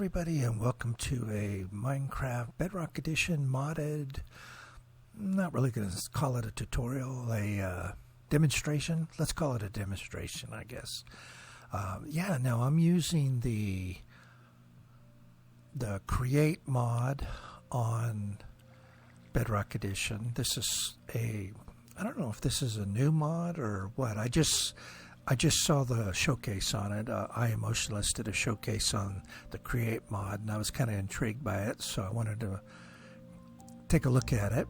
everybody, and welcome to a Minecraft Bedrock Edition modded, not really going to call it a tutorial, a demonstration. Let's call it a demonstration, I guess. Now I'm using the create mod on Bedrock Edition. This is I don't know if this is a new mod or what. I just saw the showcase on it. I Emotionless did a showcase on the Create mod, and I was kind of intrigued by it, so I wanted to take a look at it.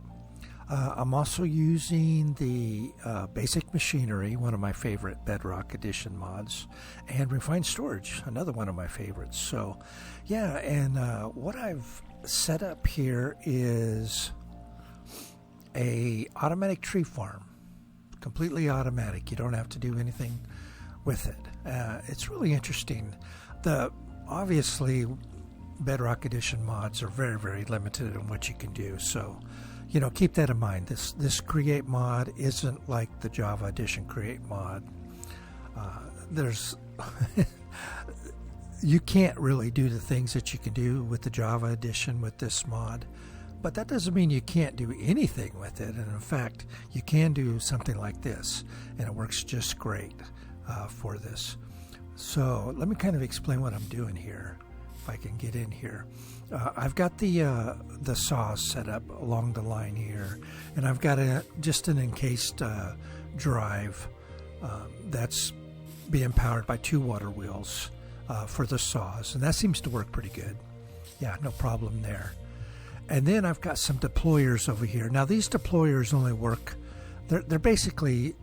I'm also using the Basic Machinery, one of my favorite Bedrock Edition mods, and Refined Storage, another one of my favorites. So, yeah, and what I've set up here is a automatic tree farm. Completely automatic. You don't have to do anything with it. It's really interesting. Obviously Bedrock Edition mods are very, very limited in what you can do. So, keep that in mind. This create mod isn't like the Java Edition create mod. You can't really do the things that you can do with the Java Edition with this mod. But that doesn't mean you can't do anything with it. And in fact, you can do something like this, and it works just great for this. So let me kind of explain what I'm doing here, if I can get in here. I've got the saws set up along the line here, and I've got just an encased drive that's being powered by 2 water wheels for the saws, and that seems to work pretty good. Yeah, no problem there. And then I've got some deployers over here. Now these deployers only work, they're basically,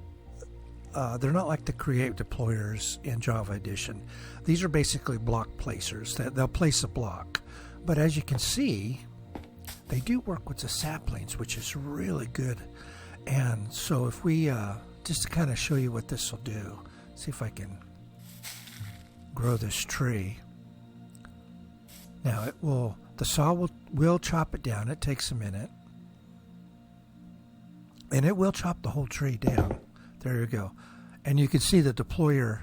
they're not like the create deployers in Java Edition. These are basically block placers. They'll place a block. But as you can see, they do work with the saplings, which is really good. And so if we, just to kind of show you what this will do, see if I can grow this tree. Now the saw will chop it down. It takes a minute. And it will chop the whole tree down. There you go. And you can see the deployer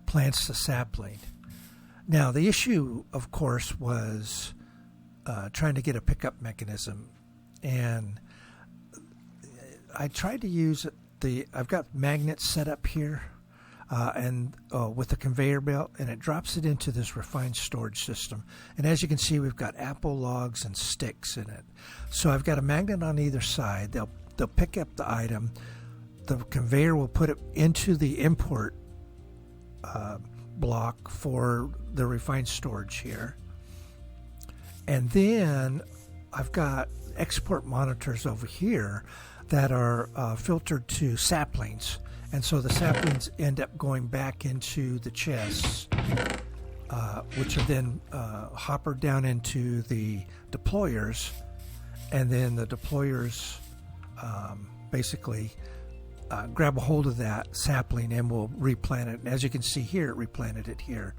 plants the sapling. Now the issue, of course, was trying to get a pickup mechanism. And I tried to use I've got magnets set up here. With a conveyor belt, and it drops it into this refined storage system. And as you can see, we've got apple logs and sticks in it. So I've got a magnet on either side. They'll pick up the item. The conveyor will put it into the import block for the refined storage here. And then I've got export monitors over here that are filtered to saplings. And so the saplings end up going back into the chests, which are then hoppered down into the deployers. And then the deployers basically grab a hold of that sapling and will replant it. And as you can see here, it replanted it here.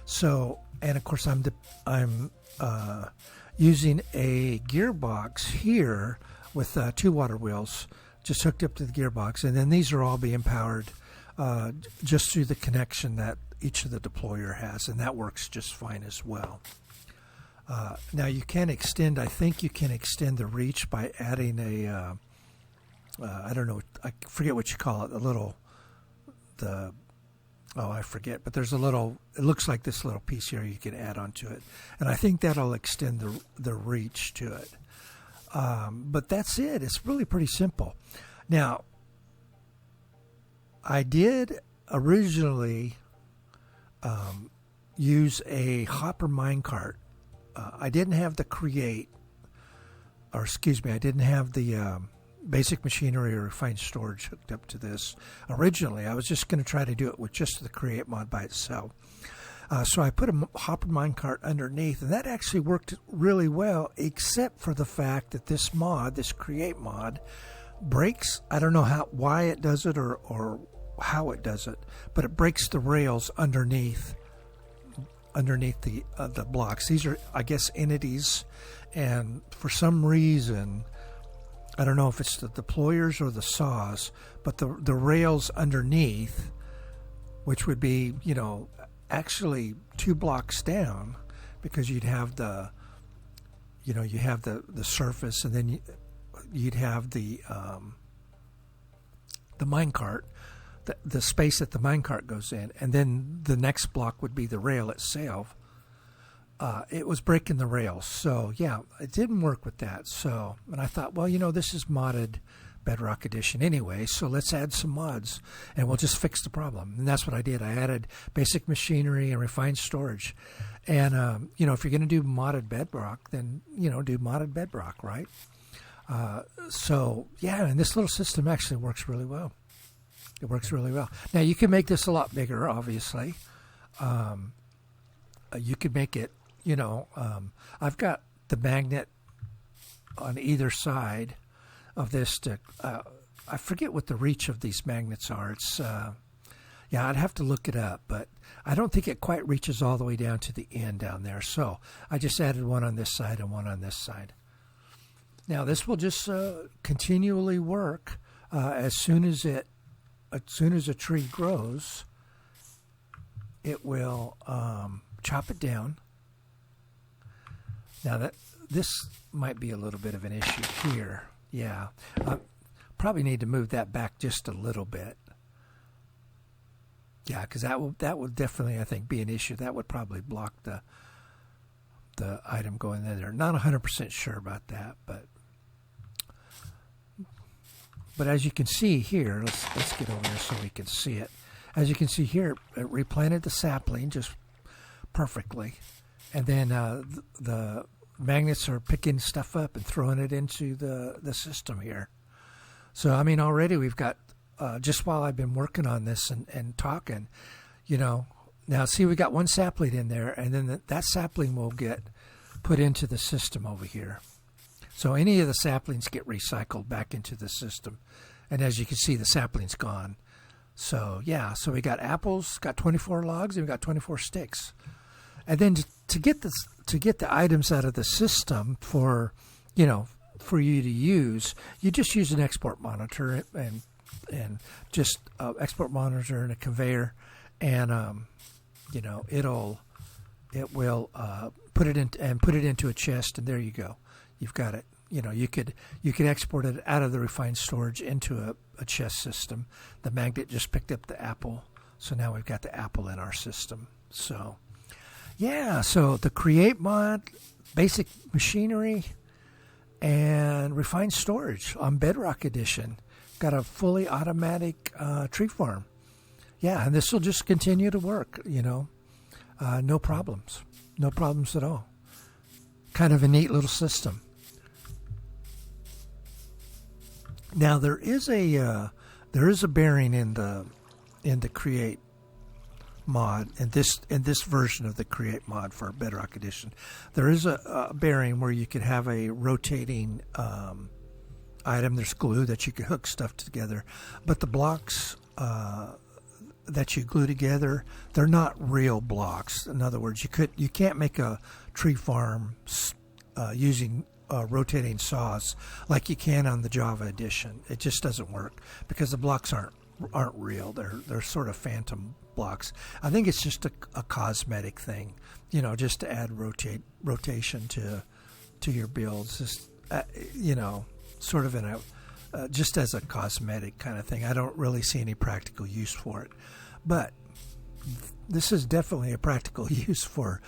So, and of course, I'm using a gearbox here with 2 water wheels, just hooked up to the gearbox, and then these are all being powered just through the connection that each of the deployer has, and that works just fine as well. Now you can extend, I think you can extend the reach by adding I don't know, I forget what you call it, I forget, but there's it looks like this little piece here you can add onto it, and I think that'll extend the reach to it. But that's it. It's really pretty simple. Now, I did originally use a hopper minecart. I didn't have the I didn't have the Basic Machinery or Refined Storage hooked up to this. Originally, I was just going to try to do it with just the create mod by itself. So I put a hopper minecart underneath, and that actually worked really well, except for the fact that this create mod, breaks. I don't know why it does it or how it does it, but it breaks the rails underneath the blocks. These are, I guess, entities, and for some reason, I don't know if it's the deployers or the saws, but the rails underneath, which would be, actually 2 blocks down, because you'd have you have the surface, and then you'd have the minecart, the space that the minecart goes in, and then the next block would be the rail itself. It was breaking the rails, so yeah, it didn't work with that. So, and I thought, well, this is modded Bedrock Edition anyway, so let's add some mods, and we'll just fix the problem. And that's what I did. I added basic machinery and refined storage. And if you're going to do modded Bedrock, then do modded Bedrock, right? So yeah, and this little system actually works really well. It works really well. Now you can make this a lot bigger, obviously. You could make it, I've got the magnet on either side of this to, I forget what the reach of these magnets are. It's, I'd have to look it up, but I don't think it quite reaches all the way down to the end down there. So I just added one on this side and one on this side. Now this will just continually work as soon as a tree grows. It will chop it down. Now this might be a little bit of an issue here. Yeah, probably need to move that back just a little bit. Yeah, because that would definitely, I think, be an issue. That would probably block the item going in there. Not 100% sure about that, but as you can see here, let's get over here so we can see it. As you can see here, it replanted the sapling just perfectly, and then the magnets are picking stuff up and throwing it into the system here. So I mean, already we've got just while I've been working on this and talking, now see, we got one sapling in there, and then that sapling will get put into the system over here. So any of the saplings get recycled back into the system, and as you can see, the sapling's gone. So yeah, so we got apples, got 24 logs, and we got 24 sticks. And then to get the items out of the system for you to use, you just use an export monitor and just export monitor and a conveyor, and it will put it into a chest, and there you go. You've got it. You could export it out of the refined storage into a chest system. The magnet just picked up the apple, so now we've got the apple in our system. So yeah, so the create mod, basic machinery, and refined storage on Bedrock Edition. Got a fully automatic tree farm. Yeah, and this will just continue to work, no problems. No problems at all. Kind of a neat little system. Now there is a bearing in the create mod, in this version of the create mod for Bedrock Edition. There is a bearing where you could have a rotating item. There's glue that you could hook stuff together, but the blocks that you glue together, they're not real blocks. In other words, you can't make a tree farm using rotating saws like you can on the Java edition. It just doesn't work because the blocks aren't real. They're sort of phantom blocks. I think it's just a cosmetic thing, just to add rotation to your builds. Just sort of in a just as a cosmetic kind of thing. I don't really see any practical use for it, but this is definitely a practical use for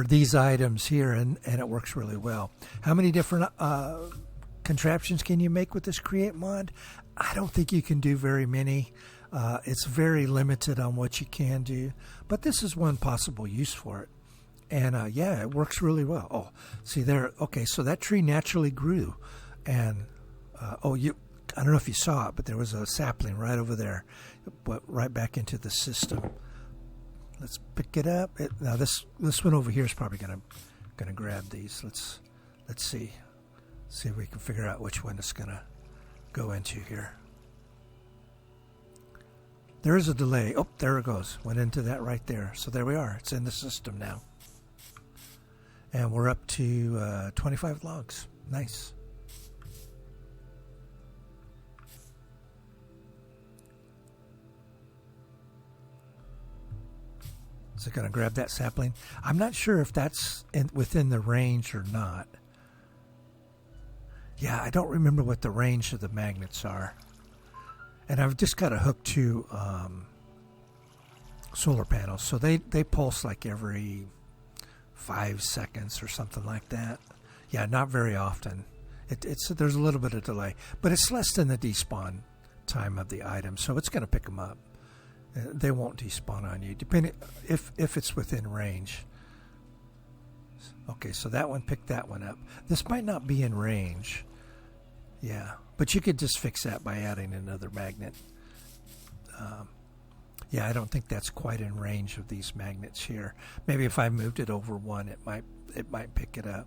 these items here, and it works really well. How many different contraptions can you make with this create mod? I don't think you can do very many. It's very limited on what you can do, but this is one possible use for it. And yeah, it works really well. Oh, see there. Okay, so that tree naturally grew, and I don't know if you saw it, but there was a sapling right over there. It went right back into the system. Let's pick it up. Now this one over here is probably gonna grab these. Let's see if we can figure out which one it's gonna go into here. There is a delay. Oh, there it goes. Went into that right there. So there we are. It's in the system now. And we're up to 25 logs. Nice. Is it going to grab that sapling? I'm not sure if that's within the range or not. Yeah, I don't remember what the range of the magnets are. And I've just got to hook two solar panels. So they pulse like every 5 seconds or something like that. Yeah, not very often. There's a little bit of delay. But it's less than the despawn time of the item. So it's going to pick them up. They won't despawn on you, depending if it's within range. Okay, so that one picked that one up. This might not be in range. Yeah, but you could just fix that by adding another magnet. Yeah, I don't think that's quite in range of these magnets here. Maybe if I moved it over one, it might pick it up.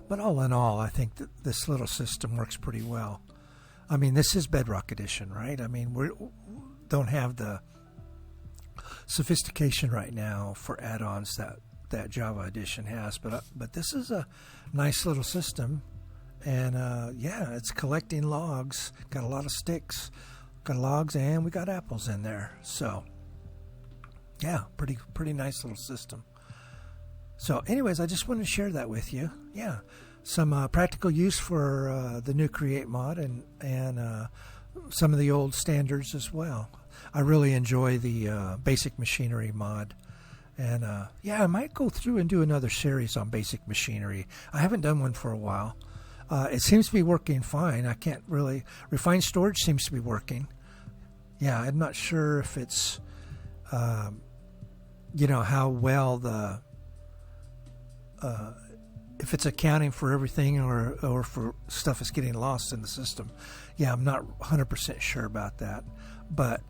But all in all, I think that this little system works pretty well. I mean, this is Bedrock Edition, right? I mean, we don't have the sophistication right now for add-ons that Java Edition has, but this is a nice little system. And yeah, it's collecting logs. Got a lot of sticks, got logs, and we got apples in there. So yeah, pretty nice little system. So anyways, I just wanted to share that with you. Yeah, some practical use for the new Create mod and some of the old standards as well. I really enjoy the basic machinery mod. And yeah, I might go through and do another series on basic machinery. I haven't done one for a while. It seems to be working fine. I can't really... Refined storage seems to be working. Yeah, I'm not sure if it's, you know, how well the... if it's accounting for everything or for stuff that's getting lost in the system. Yeah, I'm not 100% sure about that. But,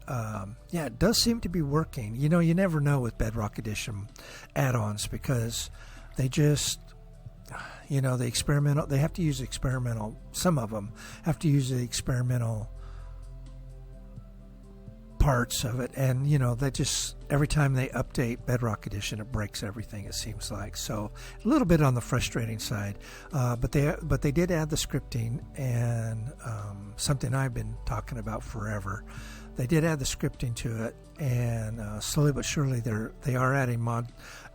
yeah, it does seem to be working. You know, you never know with Bedrock Edition add-ons because they just... You know, they have to use experimental, some of them have to use the experimental parts of it. And, you know, that just, every time they update Bedrock Edition, it breaks everything, it seems like. So a little bit on the frustrating side. But they did add the scripting, and something I've been talking about forever. They did add the scripting to it, and slowly but surely they are adding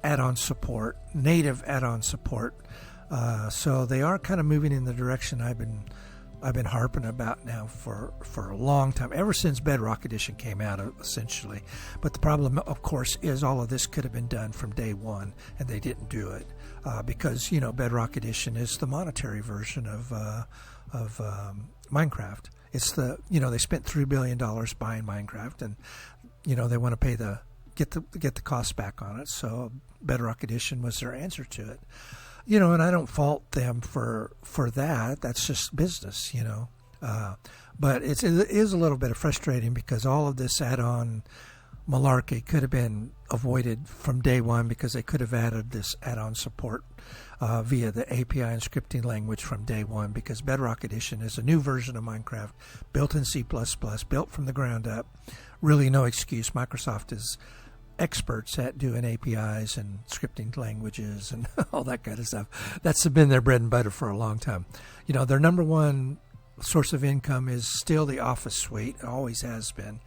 add-on support, native add-on support. So they are kind of moving in the direction I've been harping about now for a long time, ever since Bedrock Edition came out, essentially. But the problem, of course, is all of this could have been done from day one, and they didn't do it because, you know, Bedrock Edition is the monetary version of Minecraft. It's they spent $3 billion buying Minecraft, and, you know, they want to get the cost back on it. So Bedrock Edition was their answer to it. You know, and I don't fault them for that. That's just business, you know. But it is a little bit frustrating because all of this add-on malarkey could have been avoided from day one because they could have added this add-on support via the API and scripting language from day one, because Bedrock Edition is a new version of Minecraft built in C++, built from the ground up. Really no excuse. Microsoft is experts at doing APIs and scripting languages and all that kind of stuff. That's been their bread and butter for a long time. You know, their number one source of income is still the Office suite. It always has been.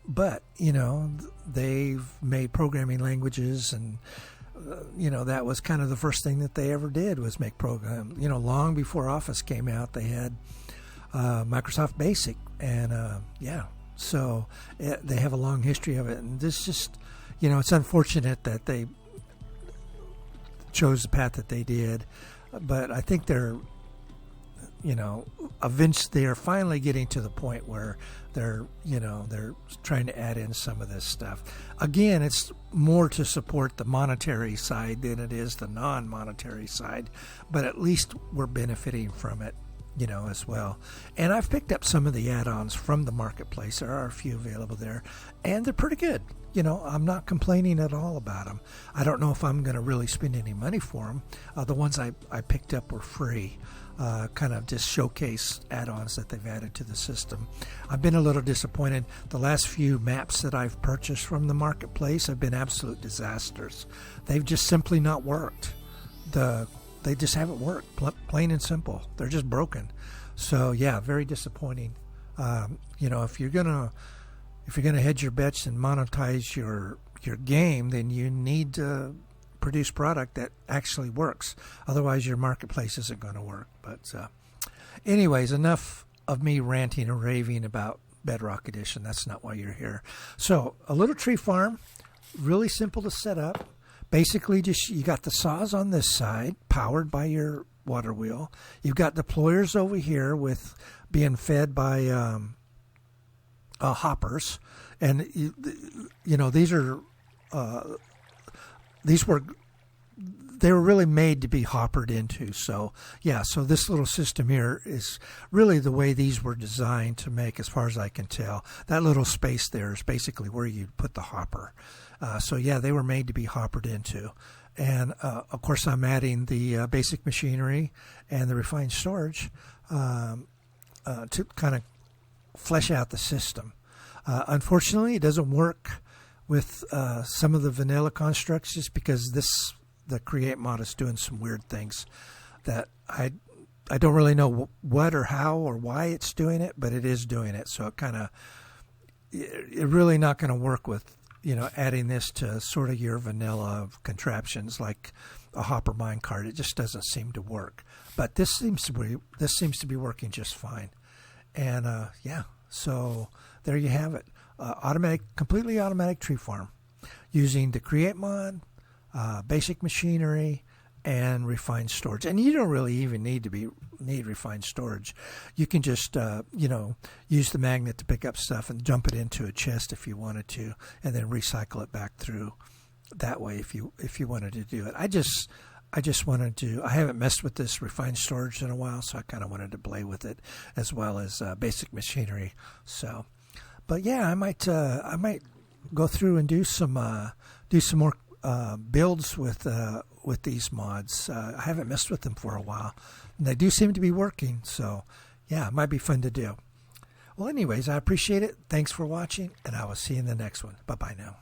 But, you know, they've made programming languages, and, you know, that was kind of the first thing that they ever did was make program. You know, long before Office came out, they had Microsoft Basic, and, yeah. So they have a long history of it, and this just, you know, it's unfortunate that they chose the path that they did, but I think they're, you know, eventually they are finally getting to the point where they're trying to add in some of this stuff. Again, it's more to support the monetary side than it is the non-monetary side, but at least we're benefiting from it, you know, as well. And I've picked up some of the add-ons from the marketplace. There are a few available there, and they're pretty good. You know, I'm not complaining at all about them. I don't know if I'm going to really spend any money for them. The ones I picked up were free, kind of just showcase add-ons that they've added to the system. I've been a little disappointed. The last few maps that I've purchased from the marketplace have been absolute disasters. They've just simply not worked. They just haven't worked, plain and simple. They're just broken. So yeah, very disappointing. You know, if you're gonna hedge your bets and monetize your your game, then you need to produce product that actually works. Otherwise, your marketplace isn't going to work. But anyways, enough of me ranting and raving about Bedrock Edition. That's not why you're here. So a little tree farm, really simple to set up. Basically, just you got the saws on this side, powered by your water wheel. You've got deployers over here with being fed by hoppers, and you know these are they were really made to be hoppered into. So yeah, so this little system here is really the way these were designed to make, as far as I can tell. That little space there is basically where you put the hopper. So yeah, they were made to be hoppered into. And of course, I'm adding the basic machinery and the refined storage to kind of flesh out the system. Unfortunately, it doesn't work with some of the vanilla constructs, just because the Create mod is doing some weird things that I don't really know what or how or why it's doing it, but it is doing it. So it's really not going to work with, adding this to sort of your vanilla contraptions like a hopper minecart. It just doesn't seem to work. But this seems to be working just fine. And yeah, so there you have it. Completely automatic tree farm using the Create mod, basic machinery, and refined storage. And you don't really even need refined storage. You can just use the magnet to pick up stuff and dump it into a chest if you wanted to, and then recycle it back through that way if you wanted to do it. I just wanted to. I haven't messed with this refined storage in a while, so I kind of wanted to play with it as well as basic machinery. So, but yeah, I might go through and do some more builds with these mods. I haven't messed with them for a while, and they do seem to be working. So, yeah, it might be fun to do. Well, anyways, I appreciate it. Thanks for watching, and I will see you in the next one. Bye-bye now.